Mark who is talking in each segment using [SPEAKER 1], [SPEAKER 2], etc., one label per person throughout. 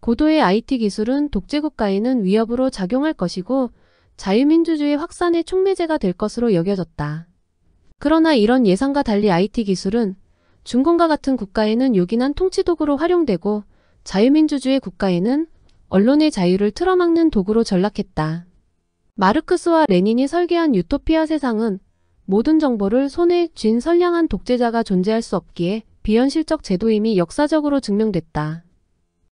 [SPEAKER 1] 고도의 IT 기술은 독재국가에는 위협으로 작용할 것이고 자유민주주의 확산의 촉매제가 될 것으로 여겨졌다. 그러나 이런 예상과 달리 IT 기술은 중공과 같은 국가에는 요긴한 통치도구로 활용되고 자유민주주의 국가에는 언론의 자유를 틀어막는 도구로 전락했다. 마르크스와 레닌이 설계한 유토피아 세상은 모든 정보를 손에 쥔 선량한 독재자가 존재할 수 없기에 비현실적 제도임이 역사적으로 증명됐다.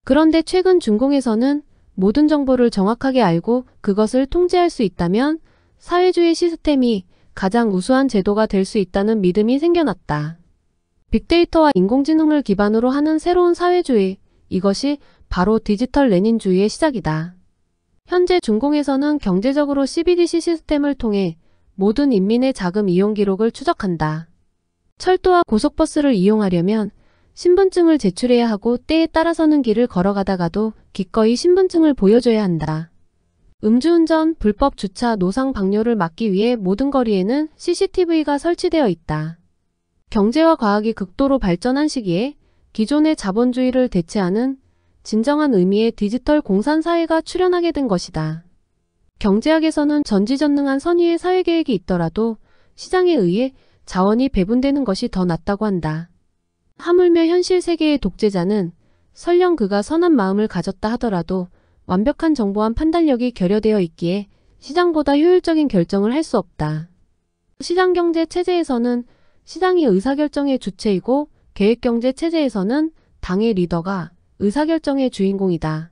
[SPEAKER 1] 그런데 최근 중공에서는 모든 정보를 정확하게 알고 그것을 통제할 수 있다면 사회주의 시스템이 가장 우수한 제도가 될 수 있다는 믿음이 생겨났다. 빅데이터와 인공지능을 기반으로 하는 새로운 사회주의, 이것이 바로 디지털 레닌주의의 시작이다. 현재 중공에서는 경제적으로 CBDC 시스템을 통해 모든 인민의 자금 이용 기록을 추적한다. 철도와 고속버스를 이용하려면 신분증을 제출해야 하고 때에 따라서는 길을 걸어가다가도 기꺼이 신분증을 보여줘야 한다. 음주운전, 불법 주차, 노상 방뇨를 막기 위해 모든 거리에는 CCTV가 설치되어 있다. 경제와 과학이 극도로 발전한 시기에 기존의 자본주의를 대체하는 진정한 의미의 디지털 공산사회가 출현하게 된 것이다. 경제학에서는 전지전능한 선의의 사회계획이 있더라도 시장에 의해 자원이 배분되는 것이 더 낫다고 한다. 하물며 현실 세계의 독재자는 설령 그가 선한 마음을 가졌다 하더라도 완벽한 정보와 판단력이 결여되어 있기에 시장보다 효율적인 결정을 할 수 없다. 시장경제 체제에서는 시장이 의사결정의 주체이고 계획경제 체제에서는 당의 리더가 의사결정의 주인공이다.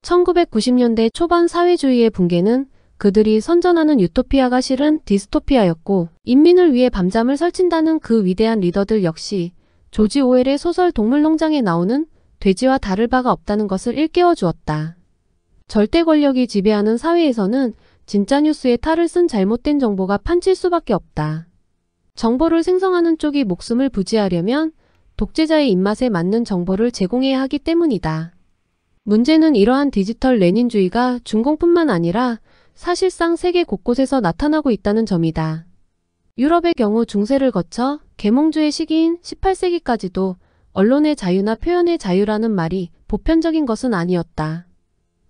[SPEAKER 1] 1990년대 초반 사회주의의 붕괴는 그들이 선전하는 유토피아가 실은 디스토피아였고 인민을 위해 밤잠을 설친다는 그 위대한 리더들 역시 조지 오웰의 소설 동물농장에 나오는 돼지와 다를 바가 없다는 것을 일깨워 주었다. 절대 권력이 지배하는 사회에서는 진짜 뉴스에 탈을 쓴 잘못된 정보가 판칠 수밖에 없다. 정보를 생성하는 쪽이 목숨을 부지하려면 독재자의 입맛에 맞는 정보를 제공해야 하기 때문이다. 문제는 이러한 디지털 레닌주의가 중공뿐만 아니라 사실상 세계 곳곳에서 나타나고 있다는 점이다. 유럽의 경우 중세를 거쳐 계몽주의 시기인 18세기까지도 언론의 자유나 표현의 자유라는 말이 보편적인 것은 아니었다.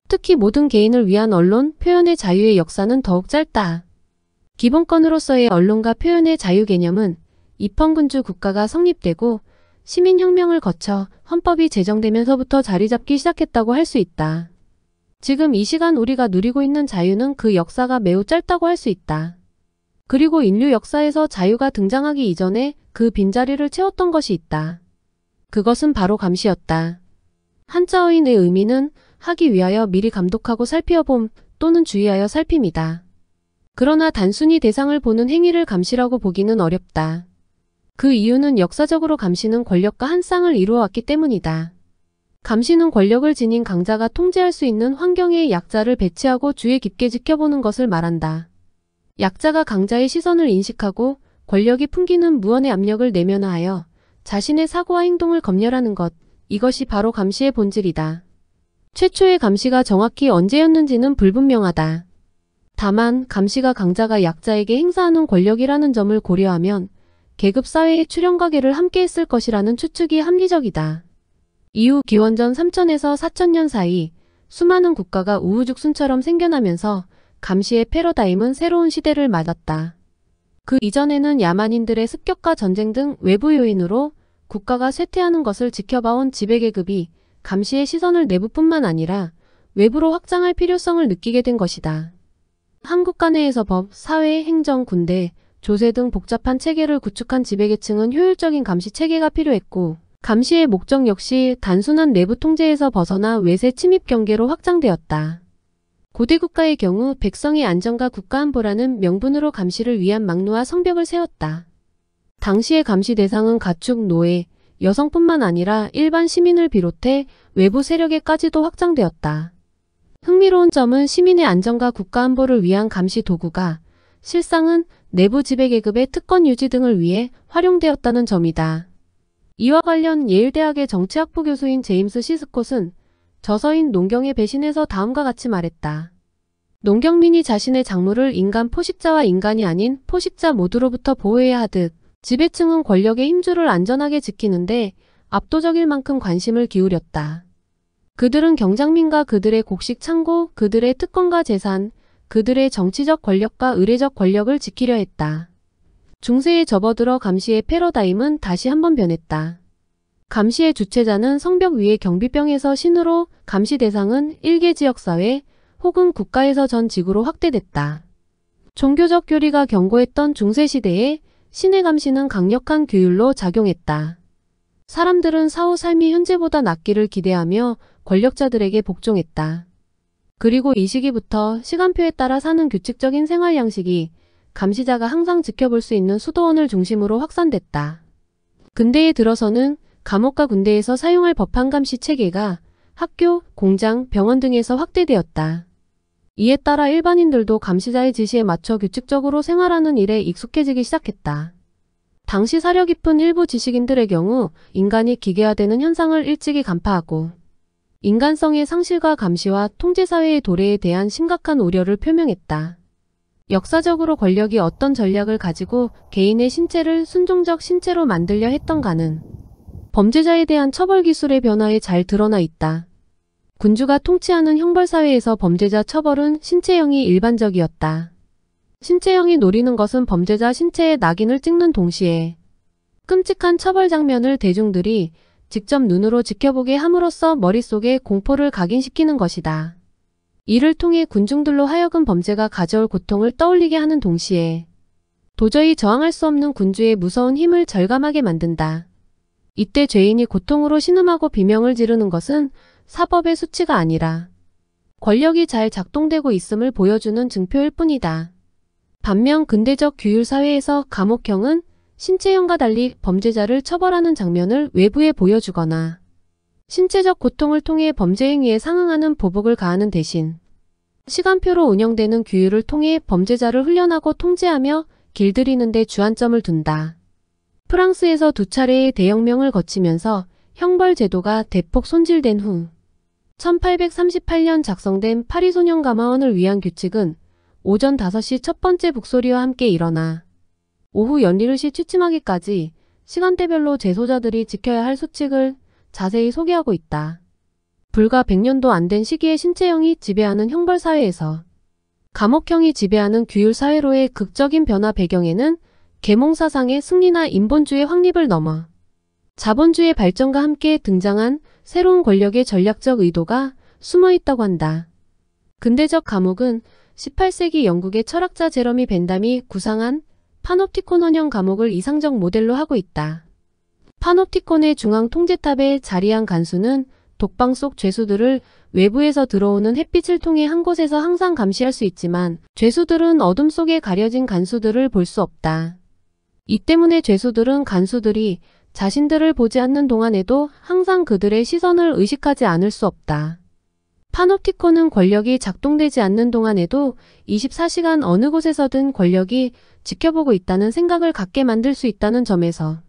[SPEAKER 1] 특히 모든 개인을 위한 언론, 표현의 자유의 역사는 더욱 짧다. 기본권으로서의 언론과 표현의 자유 개념은 입헌군주 국가가 성립되고 시민혁명을 거쳐 헌법이 제정되면서부터 자리잡기 시작했다고 할 수 있다. 지금 이 시간 우리가 누리고 있는 자유는 그 역사가 매우 짧다고 할 수 있다. 그리고 인류 역사에서 자유가 등장하기 이전에 그 빈자리를 채웠던 것이 있다. 그것은 바로 감시였다. 한자어인의 의미는 하기 위하여 미리 감독하고 살펴봄 또는 주의하여 살핌이다. 그러나 단순히 대상을 보는 행위를 감시라고 보기는 어렵다. 그 이유는 역사적으로 감시는 권력과 한 쌍을 이루어왔기 때문이다. 감시는 권력을 지닌 강자가 통제할 수 있는 환경에 약자를 배치하고 주의 깊게 지켜보는 것을 말한다. 약자가 강자의 시선을 인식하고 권력이 풍기는 무언의 압력을 내면화하여 자신의 사고와 행동을 검열하는 것, 이것이 바로 감시의 본질이다. 최초의 감시가 정확히 언제였는지는 불분명하다. 다만 감시가 강자가 약자에게 행사하는 권력이라는 점을 고려하면 계급사회의 출현과계를 함께 했을 것이라는 추측이 합리적이다. 이후 기원전 3000에서 4000년 사이 수많은 국가가 우후죽순처럼 생겨나면서 감시의 패러다임은 새로운 시대를 맞았다. 그 이전에는 야만인들의 습격과 전쟁 등 외부 요인으로 국가가 쇠퇴하는 것을 지켜봐온 지배계급이 감시의 시선을 내부뿐만 아니라 외부로 확장할 필요성을 느끼게 된 것이다. 한 국가 내에서 법, 사회, 행정, 군대, 조세 등 복잡한 체계를 구축한 지배계층은 효율적인 감시 체계가 필요했고 감시의 목적 역시 단순한 내부 통제에서 벗어나 외세 침입 경계로 확장되었다. 고대 국가의 경우 백성의 안전과 국가 안보라는 명분으로 감시를 위한 막루와 성벽을 세웠다. 당시의 감시 대상은 가축, 노예, 여성뿐만 아니라 일반 시민을 비롯해 외부 세력에까지도 확장되었다. 흥미로운 점은 시민의 안전과 국가 안보를 위한 감시 도구가 실상은 내부 지배계급의 특권 유지 등을 위해 활용되었다는 점이다. 이와 관련 예일대학의 정치학부 교수인 제임스 시스콧은 저서인 농경의 배신에서 다음과 같이 말했다. 농경민이 자신의 작물을 인간 포식자와 인간이 아닌 포식자 모두로부터 보호해야 하듯 지배층은 권력의 힘줄을 안전하게 지키는데 압도적일 만큼 관심을 기울였다. 그들은 경장민과 그들의 곡식 창고, 그들의 특권과 재산, 그들의 정치적 권력과 의례적 권력을 지키려 했다. 중세에 접어들어 감시의 패러다임은 다시 한번 변했다. 감시의 주체자는 성벽 위의 경비병에서 신으로, 감시 대상은 일개 지역사회 혹은 국가에서 전 지구로 확대됐다. 종교적 교리가 견고했던 중세시대에 신의 감시는 강력한 규율로 작용했다. 사람들은 사후 삶이 현재보다 낫기를 기대하며 권력자들에게 복종했다. 그리고 이 시기부터 시간표에 따라 사는 규칙적인 생활 양식이 감시자가 항상 지켜볼 수 있는 수도원을 중심으로 확산됐다. 근대에 들어서는 감옥과 군대에서 사용할 법한 감시 체계가 학교, 공장, 병원 등에서 확대되었다. 이에 따라 일반인들도 감시자의 지시에 맞춰 규칙적으로 생활하는 일에 익숙해지기 시작했다. 당시 사려 깊은 일부 지식인들의 경우 인간이 기계화되는 현상을 일찍이 간파하고 인간성의 상실과 감시와 통제사회의 도래에 대한 심각한 우려를 표명했다. 역사적으로 권력이 어떤 전략을 가지고 개인의 신체를 순종적 신체로 만들려 했던가는 범죄자에 대한 처벌 기술의 변화에 잘 드러나 있다. 군주가 통치하는 형벌사회에서 범죄자 처벌은 신체형이 일반적이었다. 신체형이 노리는 것은 범죄자 신체에 낙인을 찍는 동시에 끔찍한 처벌 장면을 대중들이 직접 눈으로 지켜보게 함으로써 머릿속에 공포를 각인시키는 것이다. 이를 통해 군중들로 하여금 범죄가 가져올 고통을 떠올리게 하는 동시에 도저히 저항할 수 없는 군주의 무서운 힘을 절감하게 만든다. 이때 죄인이 고통으로 신음하고 비명을 지르는 것은 사법의 수치가 아니라 권력이 잘 작동되고 있음을 보여주는 증표일 뿐이다. 반면 근대적 규율 사회에서 감옥형은 신체형과 달리 범죄자를 처벌하는 장면을 외부에 보여주거나 신체적 고통을 통해 범죄 행위에 상응하는 보복을 가하는 대신 시간표로 운영되는 규율을 통해 범죄자를 훈련하고 통제하며 길들이는 데 주안점을 둔다. 프랑스에서 두 차례의 대혁명을 거치면서 형벌 제도가 대폭 손질된 후 1838년 작성된 파리 소년감화원을 위한 규칙은 오전 5시 첫 번째 북소리와 함께 일어나 오후 연리릇이 취침하기까지 시간대별로 재소자들이 지켜야 할 수칙을 자세히 소개하고 있다. 불과 100년도 안 된 시기에 신체형이 지배하는 형벌사회에서 감옥형이 지배하는 규율사회로의 극적인 변화 배경에는 계몽사상의 승리나 인본주의 확립을 넘어 자본주의 발전과 함께 등장한 새로운 권력의 전략적 의도가 숨어 있다고 한다. 근대적 감옥은 18세기 영국의 철학자 제러미 벤담이 구상한 파놉티콘 원형 감옥을 이상적 모델로 하고 있다. 파놉티콘의 중앙 통제탑에 자리한 간수는 독방 속 죄수들을 외부에서 들어오는 햇빛을 통해 한 곳에서 항상 감시할 수 있지만 죄수들은 어둠 속에 가려진 간수들을 볼 수 없다. 이 때문에 죄수들은 간수들이 자신들을 보지 않는 동안에도 항상 그들의 시선을 의식하지 않을 수 없다. 파놉티콘은 권력이 작동되지 않는 동안에도 24시간 어느 곳에서든 권력이 지켜보고 있다는 생각을 갖게 만들 수 있다는 점에서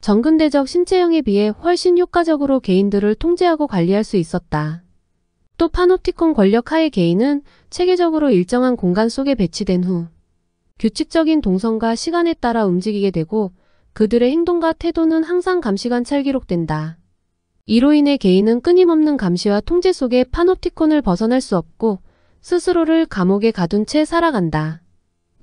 [SPEAKER 1] 전근대적 신체형에 비해 훨씬 효과적으로 개인들을 통제하고 관리할 수 있었다. 또 파놉티콘 권력 하에 개인은 체계적으로 일정한 공간 속에 배치된 후 규칙적인 동선과 시간에 따라 움직이게 되고 그들의 행동과 태도는 항상 감시관찰 기록된다. 이로 인해 개인은 끊임없는 감시와 통제 속에 파놉티콘을 벗어날 수 없고 스스로를 감옥에 가둔 채 살아간다.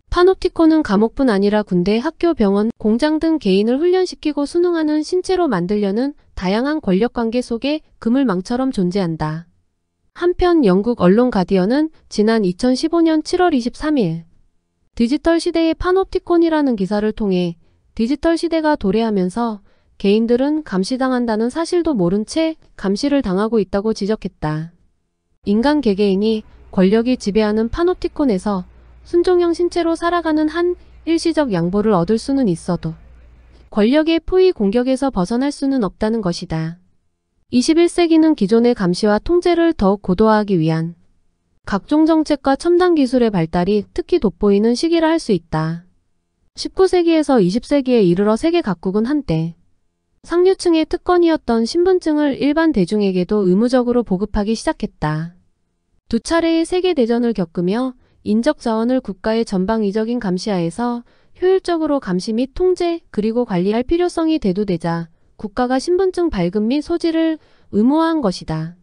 [SPEAKER 1] 파놉티콘은 감옥뿐 아니라 군대, 학교, 병원, 공장 등 개인을 훈련시키고 순응하는 신체로 만들려는 다양한 권력관계 속에 그물망처럼 존재한다. 한편 영국 언론 가디언은 지난 2015년 7월 23일 디지털 시대의 파놉티콘이라는 기사를 통해 디지털 시대가 도래하면서 개인들은 감시당한다는 사실도 모른 채 감시를 당하고 있다고 지적했다. 인간 개개인이 권력이 지배하는 파놉티콘에서 순종형 신체로 살아가는 한 일시적 양보를 얻을 수는 있어도 권력의 포위 공격에서 벗어날 수는 없다는 것이다. 21세기는 기존의 감시와 통제를 더욱 고도화하기 위한 각종 정책과 첨단 기술의 발달이 특히 돋보이는 시기라 할 수 있다. 19세기에서 20세기에 이르러 세계 각국은 한때 상류층의 특권이었던 신분증을 일반 대중에게도 의무적으로 보급하기 시작했다. 두 차례의 세계대전을 겪으며 인적 자원을 국가의 전방위적인 감시하에서 효율적으로 감시 및 통제 그리고 관리할 필요성이 대두되자 국가가 신분증 발급 및 소지를 의무화한 것이다.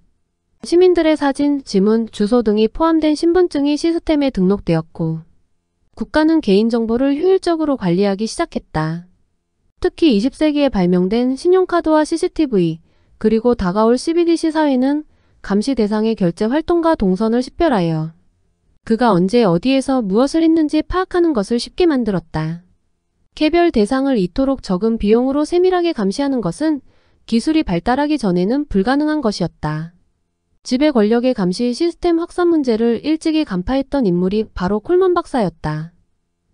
[SPEAKER 1] 시민들의 사진, 지문, 주소 등이 포함된 신분증이 시스템에 등록되었고 국가는 개인정보를 효율적으로 관리하기 시작했다. 특히 20세기에 발명된 신용카드와 CCTV 그리고 다가올 CBDC 사회는 감시 대상의 결제 활동과 동선을 식별하여 그가 언제 어디에서 무엇을 했는지 파악하는 것을 쉽게 만들었다. 개별 대상을 이토록 적은 비용으로 세밀하게 감시하는 것은 기술이 발달하기 전에는 불가능한 것이었다. 지배 권력의 감시 시스템 확산 문제를 일찍이 간파했던 인물이 바로 콜먼 박사였다.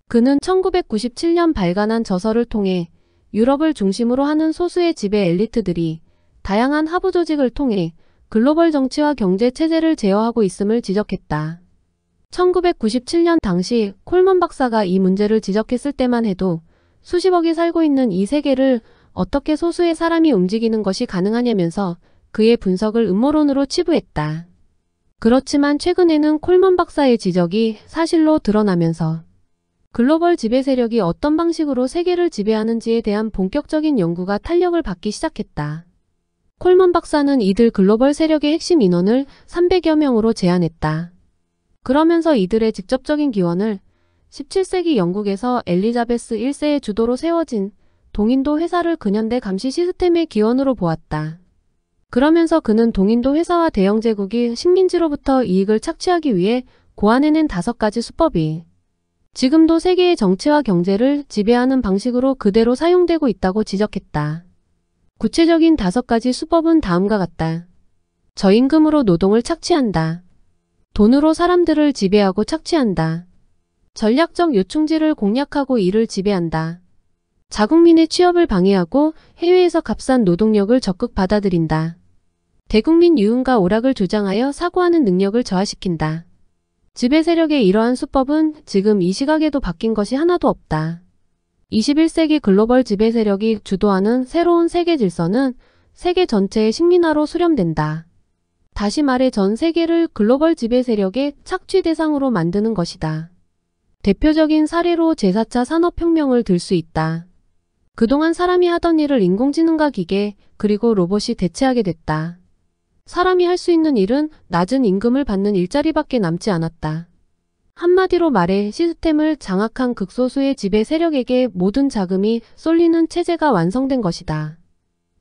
[SPEAKER 1] 그는 1997년 발간한 저서를 통해 유럽을 중심으로 하는 소수의 지배 엘리트들이 다양한 하부 조직을 통해 글로벌 정치와 경제 체제를 제어하고 있음을 지적했다. 1997년 당시 콜먼 박사가 이 문제를 지적했을 때만 해도 수십억이 살고 있는 이 세계를 어떻게 소수의 사람이 움직이는 것이 가능하냐면서 그의 분석을 음모론으로 치부했다. 그렇지만 최근에는 콜먼 박사의 지적이 사실로 드러나면서 글로벌 지배 세력이 어떤 방식으로 세계를 지배하는지에 대한 본격적인 연구가 탄력을 받기 시작했다. 콜먼 박사는 이들 글로벌 세력의 핵심 인원을 300여 명으로 제한했다. 그러면서 이들의 직접적인 기원을 17세기 영국에서 엘리자베스 1세의 주도로 세워진 동인도 회사를 근현대 감시 시스템의 기원으로 보았다. 그러면서 그는 동인도 회사와 대영 제국이 식민지로부터 이익을 착취하기 위해 고안해낸 5가지 수법이 지금도 세계의 정치와 경제를 지배하는 방식으로 그대로 사용되고 있다고 지적했다. 구체적인 5가지 수법은 다음과 같다. 저임금으로 노동을 착취한다. 돈으로 사람들을 지배하고 착취한다. 전략적 요충지를 공략하고 이를 지배한다. 자국민의 취업을 방해하고 해외에서 값싼 노동력을 적극 받아들인다. 대국민 유흥과 오락을 조장하여 사고하는 능력을 저하시킨다. 지배 세력의 이러한 수법은 지금 이 시각에도 바뀐 것이 하나도 없다. 21세기 글로벌 지배 세력이 주도하는 새로운 세계 질서는 세계 전체의 식민화로 수렴된다. 다시 말해 전 세계를 글로벌 지배 세력의 착취 대상으로 만드는 것이다. 대표적인 사례로 제4차 산업혁명을 들 수 있다. 그동안 사람이 하던 일을 인공지능과 기계 그리고 로봇이 대체하게 됐다. 사람이 할 수 있는 일은 낮은 임금을 받는 일자리밖에 남지 않았다. 한마디로 말해 시스템을 장악한 극소수의 지배 세력에게 모든 자금이 쏠리는 체제가 완성된 것이다.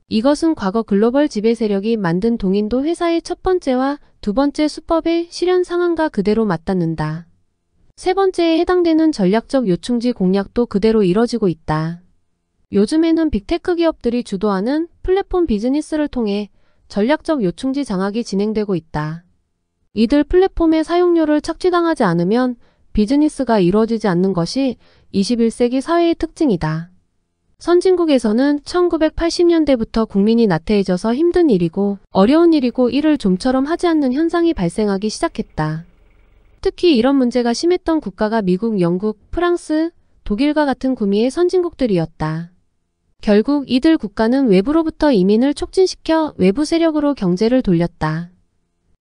[SPEAKER 1] 이것은 과거 글로벌 지배 세력이 만든 동인도 회사의 첫 번째와 두 번째 수법의 실현 상황과 그대로 맞닿는다. 세 번째에 해당되는 전략적 요충지 공략도 그대로 이뤄지고 있다. 요즘에는 빅테크 기업들이 주도하는 플랫폼 비즈니스를 통해 전략적 요충지 장악이 진행되고 있다. 이들 플랫폼의 사용료를 착취당하지 않으면 비즈니스가 이루어지지 않는 것이 21세기 사회의 특징이다. 선진국에서는 1980년대부터 국민이 나태해져서 힘든 일이고 어려운 일이고 일을 좀처럼 하지 않는 현상이 발생하기 시작했다. 특히 이런 문제가 심했던 국가가 미국, 영국, 프랑스, 독일과 같은 구미의 선진국들이었다. 결국 이들 국가는 외부로부터 이민을 촉진시켜 외부 세력으로 경제를 돌렸다.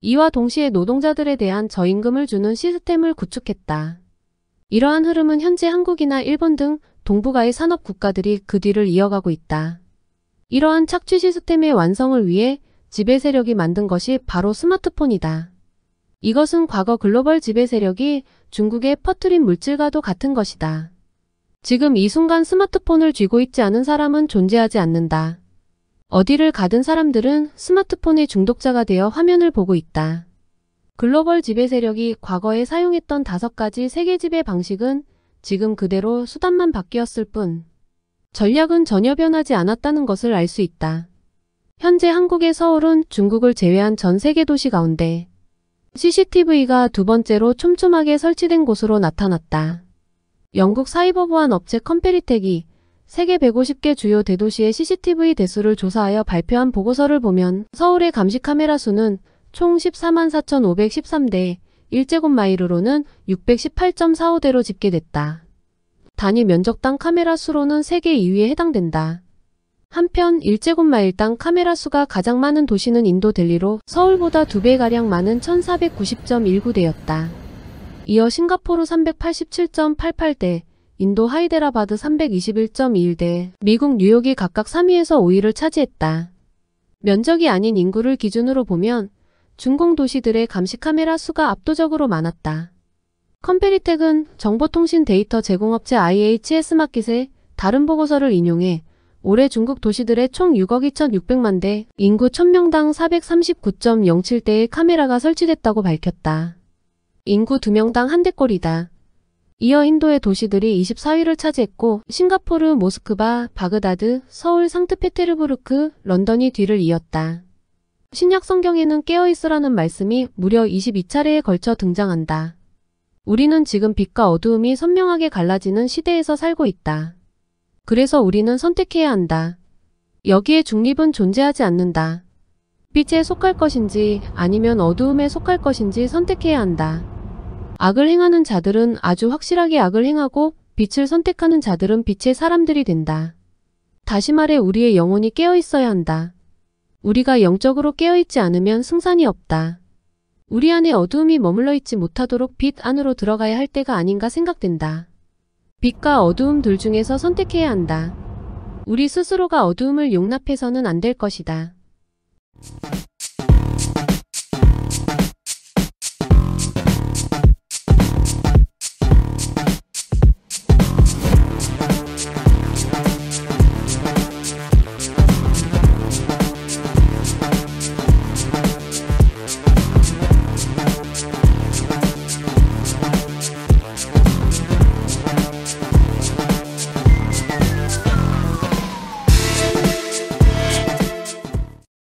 [SPEAKER 1] 이와 동시에 노동자들에 대한 저임금을 주는 시스템을 구축했다. 이러한 흐름은 현재 한국이나 일본 등 동북아의 산업 국가들이 그 뒤를 이어가고 있다. 이러한 착취 시스템의 완성을 위해 지배 세력이 만든 것이 바로 스마트폰이다. 이것은 과거 글로벌 지배 세력이 중국에 퍼뜨린 물질과도 같은 것이다. 지금 이 순간 스마트폰을 쥐고 있지 않은 사람은 존재하지 않는다. 어디를 가든 사람들은 스마트폰의 중독자가 되어 화면을 보고 있다. 글로벌 지배 세력이 과거에 사용했던 5가지 세계 지배 방식은 지금 그대로 수단만 바뀌었을 뿐 전략은 전혀 변하지 않았다는 것을 알 수 있다. 현재 한국의 서울은 중국을 제외한 전 세계 도시 가운데 CCTV가 두 번째로 촘촘하게 설치된 곳으로 나타났다. 영국 사이버 보안 업체 컴페리텍이 세계 150개 주요 대도시의 CCTV 대수를 조사하여 발표한 보고서를 보면 서울의 감시 카메라 수는 총 144,513대, 1제곱마일로는 618.45대로 집계됐다. 단위 면적당 카메라 수로는 세계 2위에 해당된다. 한편 1제곱마일당 카메라 수가 가장 많은 도시는 인도 델리로 서울보다 2배가량 많은 1490.19대였다. 이어 싱가포르 387.88대, 인도 하이데라바드 321.21대, 미국 뉴욕이 각각 3위에서 5위를 차지했다. 면적이 아닌 인구를 기준으로 보면 중공 도시들의 감시 카메라 수가 압도적으로 많았다. 컴페리텍은 정보통신 데이터 제공업체 IHS마켓의 다른 보고서를 인용해 올해 중국 도시들의 총 6억 2,600만 대, 인구 1000명당 439.07대의 카메라가 설치됐다고 밝혔다. 인구 2명당 1대꼴이다. 이어 인도의 도시들이 24위를 차지했고 싱가포르, 모스크바, 바그다드, 서울, 상트페테르부르크, 런던이 뒤를 이었다. 신약 성경에는 깨어있으라는 말씀이 무려 22차례에 걸쳐 등장한다. 우리는 지금 빛과 어두움이 선명하게 갈라지는 시대에서 살고 있다. 그래서 우리는 선택해야 한다. 여기에 중립은 존재하지 않는다. 빛에 속할 것인지 아니면 어두움에 속할 것인지 선택해야 한다. 악을 행하는 자들은 아주 확실하게 악을 행하고 빛을 선택하는 자들은 빛의 사람들이 된다. 다시 말해 우리의 영혼이 깨어 있어야 한다. 우리가 영적으로 깨어있지 않으면 승산이 없다. 우리 안에 어두움이 머물러 있지 못하도록 빛 안으로 들어가야 할 때가 아닌가 생각된다. 빛과 어두움 둘 중에서 선택해야 한다. 우리 스스로가 어두움을 용납해서는 안 될 것이다.